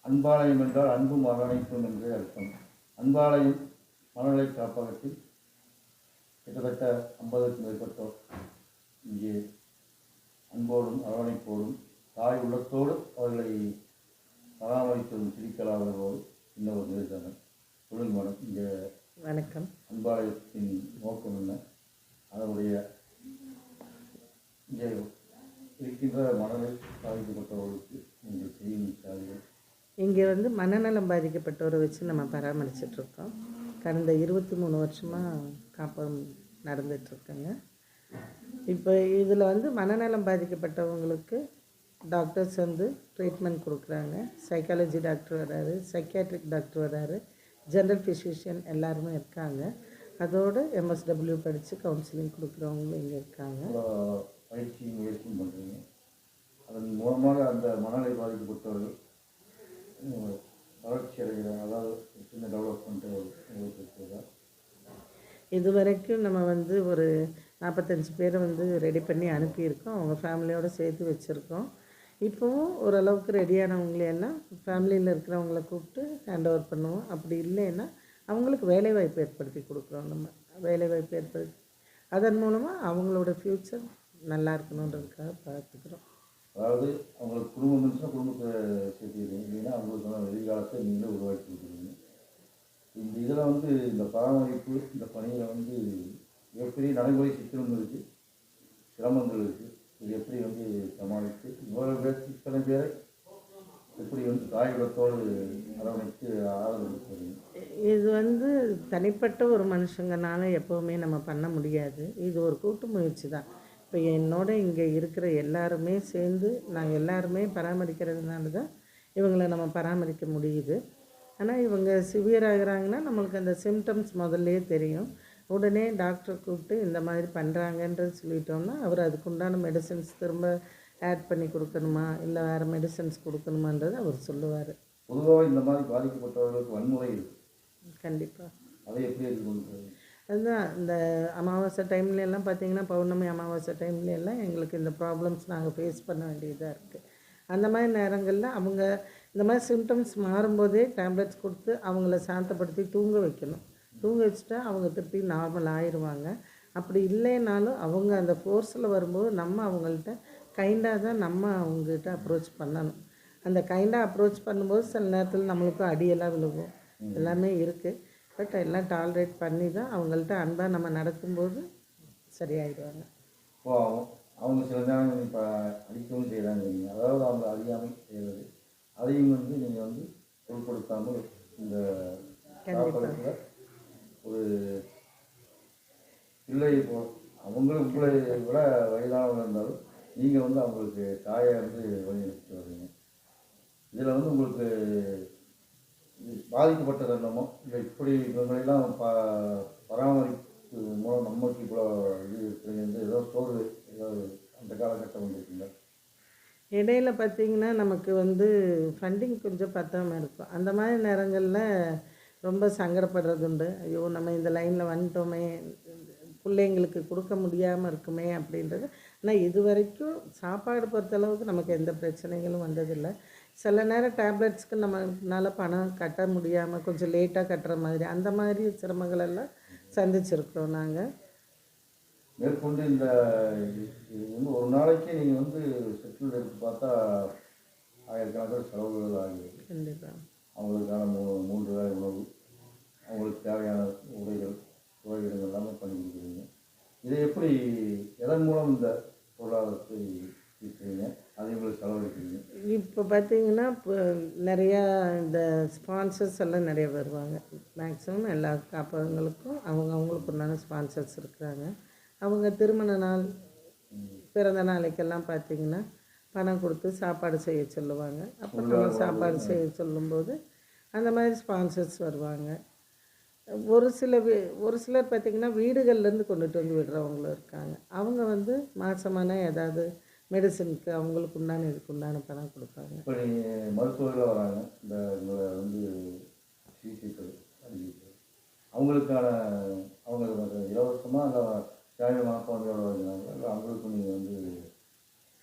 அன்பாலயம் என்றால் அன்பும் அரவணைப்பும் என்றே அர்த்தம். அன்பாலயம் மனநலை காப்பகத்தில் கிட்டத்தட்ட 50க்கும் மேற்பட்டோர் இங்கே அன்போடும் அரவணைப்போடும் தாய் உள்ளத்தோடு அவர்களை பராமரிப்பதும் சிரிக்கலாவதோடு இன்னொரு நிறுத்தனர். சொல்லுங்க மேடம், இங்கே வணக்கம். அன்பாலயத்தின் நோக்கம் என்ன, அதனுடைய இங்கே இருக்கின்ற மனநல பாதிக்கப்பட்டவர்களுக்கு நீங்கள் செய்யும் சேவைகள்? இங்கே வந்து மனநலம் பாதிக்கப்பட்டவரை வச்சு நம்ம பராமரிச்சிட்ருக்கோம். கடந்த 23 வருஷமாக காப்பகம் நடந்துகிட்ருக்குங்க. இப்போ இதில் வந்து மனநலம் பாதிக்கப்பட்டவங்களுக்கு டாக்டர்ஸ் வந்து ட்ரீட்மெண்ட் கொடுக்குறாங்க. சைக்காலஜி டாக்டர் வராரு, சைக்கியாட்ரிக் டாக்டர் வராரு, ஜென்ரல் ஃபிசிஷியன் எல்லாருமே இருக்காங்க. அதோடு MSW படித்து கவுன்சிலிங் கொடுக்குறவங்களும் இங்கே இருக்காங்க. பயிற்சி முயற்சியும் பண்ணுறீங்க. அதன் மூலமாக அந்த மனநிலை பாதிக்கப்பட்டவர்கள் வளர்ச்சி அடைகிற, அதாவது சின்ன டெவலப்மெண்ட்டு உங்களுக்கு இருக்கிறதா? இது வரைக்கும் நம்ம வந்து ஒரு 45 பேரை வந்து ரெடி பண்ணி அனுப்பியிருக்கோம். அவங்க ஃபேமிலியோடு சேர்த்து வச்சுருக்கோம். இப்போவும் ஓரளவுக்கு ரெடியானவங்களையெல்லாம் ஃபேமிலியில் இருக்கிறவங்கள கூப்பிட்டு ஹேண்ட் ஓவர் பண்ணுவோம். அப்படி இல்லைன்னா அவங்களுக்கு வேலைவாய்ப்பு ஏற்படுத்தி கொடுக்குறோம். நம்ம வேலைவாய்ப்பு ஏற்படுத்தி அதன் மூலமாக அவங்களோட ஃப்யூச்சர் நல்லா இருக்கணுன்றதுக்காக பார்த்துக்கிறோம். அதாவது அவங்களுக்கு குடும்பம் இருந்துச்சுன்னா குடும்பத்தை சேர்த்துக்கிறீங்க, இல்லைன்னா அவங்களுக்கான எதிர்காலத்தை நீங்களே உருவாக்கி கொடுக்குறீங்க. இந்த இதில் வந்து இந்த பராமரிப்பு இந்த பணியில் வந்து எப்படி நடைமுறை சிக்கலும் இருக்குது, சிரமங்கள் இருக்குது. இது எப்படி வந்து சமாளித்து இவ்வளோ பேர் இத்தனை பேரை எப்படி வந்து தாயுடத்தோடு அரவணைத்து ஆதரவு கொடுக்குறீங்க? இது வந்து தனிப்பட்ட ஒரு மனுஷங்கனால எப்போவுமே நம்ம பண்ண முடியாது. இது ஒரு கூட்டு முயற்சி தான். இப்போ என்னோட இங்கே இருக்கிற எல்லாருமே சேர்ந்து நாங்கள் எல்லாருமே பராமரிக்கிறதுனால தான் இவங்களை நம்ம பராமரிக்க முடியுது. ஆனால் இவங்க சிவியர் ஆகிறாங்கன்னா நம்மளுக்கு அந்த சிம்டம்ஸ் முதல்லையே தெரியும். உடனே டாக்டரை கூப்பிட்டு இந்த மாதிரி பண்ணுறாங்கன்றது சொல்லிட்டோம்னா அவர் அதுக்குண்டான மெடிசன்ஸ் திரும்ப ஆட் பண்ணி கொடுக்கணுமா இல்லை வேறு மெடிசன்ஸ் கொடுக்கணுமான்றது அவர் சொல்லுவார். பொதுவாக இந்த மாதிரி பாதிக்கப்பட்டவர்களுக்கு வன்முறை இருக்குது. கண்டிப்பாக. அதை எப்படி இருக்குன்றது அதுதான் இந்த அமாவாசை டைம்லெல்லாம் பார்த்திங்கன்னா, பௌர்ணமி அமாவாசை டைம்லெல்லாம் எங்களுக்கு இந்த ப்ராப்ளம்ஸ் நாங்கள் ஃபேஸ் பண்ண வேண்டியதாக இருக்குது. அந்த மாதிரி நேரங்களில் அவங்க இந்த மாதிரி சிம்டம்ஸ் மாறும்போதே டேப்லெட்ஸ் கொடுத்து அவங்கள சாந்தப்படுத்தி தூங்க வைக்கணும். தூங்க வச்சுட்டா அவங்க திருப்பி நார்மல் ஆயிடுவாங்க. அப்படி இல்லைனாலும் அவங்க அந்த ஃபோர்ஸில் வரும்போது நம்ம அவங்கள்ட்ட கைண்டாக தான் நம்ம அவங்ககிட்ட அப்ரோச் பண்ணணும். அந்த கைண்டாக அப்ரோச் பண்ணும்போது சில நேரத்தில் நம்மளுக்கும் அடியெல்லாம் விழுகும், எல்லாமே இருக்குது. பட் எல்லாம் டாலரேட் பண்ணி தான் அவங்கள்ட்ட அன்பாக நம்ம நடக்கும்போது சரியாயிடுவாங்க. இப்போ அவங்க சில நேரம் இப்போ அடிக்கவும் செய்கிறாங்க, அதாவது அவங்க அறியாமல் செய்கிறது, அதையும் வந்து நீங்கள் வந்து பொருட்படுத்தாமல் இந்த காப்பகத்தில் ஒரு பிள்ளை இப்போ அவங்களும் உங்களை விட வயதானவங்க இருந்தாலும் நீங்கள் வந்து அவங்களுக்கு தாயை வந்து வழிநடத்திட்டு வர்றீங்க. இதில் வந்து உங்களுக்கு பாதிக்கப்பட்ட தருணமோ இல்லை இப்படி இவங்களெல்லாம் பராமரிப்பு மூலம் நமக்கு இவ்வளோ இது இருக்கிறது ஏதோ சோறு ஏதாவது அந்த காலகட்டம் வந்துருக்குங்க? இடையில பார்த்திங்கன்னா நமக்கு வந்து ஃபண்டிங் கொஞ்சம் பத்தாமல் இருக்கும். அந்த மாதிரி நேரங்களில் ரொம்ப சங்கடப்படுறது உண்டு. ஐயோ நம்ம இந்த லைனில் வந்துட்டோமே, பிள்ளைங்களுக்கு கொடுக்க முடியாமல் இருக்குமே அப்படின்றது. ஆனால் இது வரைக்கும் சாப்பாடு பொறுத்தளவுக்கு நமக்கு எந்த பிரச்சனைகளும் வந்ததில்லை. சில நேரம் டேப்லெட்ஸ்க்கு நம்மளால பணம் கட்ட முடியாமல் கொஞ்சம் லேட்டாக கட்டுற மாதிரி அந்த மாதிரி சிரமங்களெல்லாம் சந்திச்சிருக்கிறோம் நாங்கள். மேற்கொண்டு இந்த இது வந்து ஒரு நாளைக்கு நீங்கள் வந்து செட்டில் எடுத்து பார்த்தா ஆயிரக்கணக்கான செலவுகள் ஆகியது. கண்டிப்பாக. அவங்களுக்கான 3 வேளை உணவு, அவங்களுக்கு தேவையான உடைகள், உறைவிடங்கள் எல்லாமே பண்ணி கொடுக்குறீங்க. இதை எப்படி எதன் மூலம் இந்த பொருளாதாரத்தை இருக்கிறீங்க, அதை உங்களுக்கு செலவழிக்கிறீங்க? இப்போ பார்த்திங்கன்னா இப்போ நிறையா இந்த ஸ்பான்சர்ஸ் எல்லாம் நிறைய வருவாங்க. மேக்ஸிமம் எல்லா காப்பகங்களுக்கும் அவங்களுக்கு உண்டான ஸ்பான்சர்ஸ் இருக்கிறாங்க. அவங்க திருமண நாள், பிறந்த நாளைக்கெல்லாம் பார்த்திங்கன்னா பணம் கொடுத்து சாப்பாடு செய்ய சொல்லுவாங்க. அப்போ நம்ம சாப்பாடு செய்ய சொல்லும்போது அந்த மாதிரி ஸ்பான்சர்ஸ் வருவாங்க. ஒரு சிலர் பார்த்திங்கன்னா வீடுகள்லேருந்து கொண்டுட்டு வந்து விடுறவங்களும் இருக்காங்க. அவங்க வந்து மாதமான ஏதாவது மெடிசனுக்கு அவங்களுக்கு உண்டான இதுக்கு உண்டான பணம் கொடுப்பாங்க. இப்போ மருத்துவர்கள் வராங்க, இந்த வந்து சிகிச்சைகள் அவங்களுக்கான அவங்க இலவசமாக இல்லை சேவை மனப்பான்மையோட வருகிறாங்க, இல்லை அவங்களுக்கும் நீங்கள் வந்து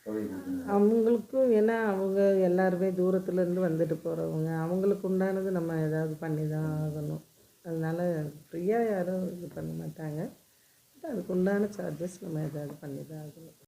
தொகை கொடுக்கணும்? அவங்களுக்கும் ஏன்னா அவங்க எல்லாருமே தூரத்துலேருந்து வந்துட்டு போகிறவங்க, அவங்களுக்கு உண்டானது நம்ம ஏதாவது பண்ணி தான் ஆகணும். அதனால் ஃப்ரீயாக யாரும் இது பண்ண மாட்டாங்க. அதுக்கு உண்டான சார்ஜஸ் நம்ம ஏதாவது பண்ணி தான் ஆகணும்.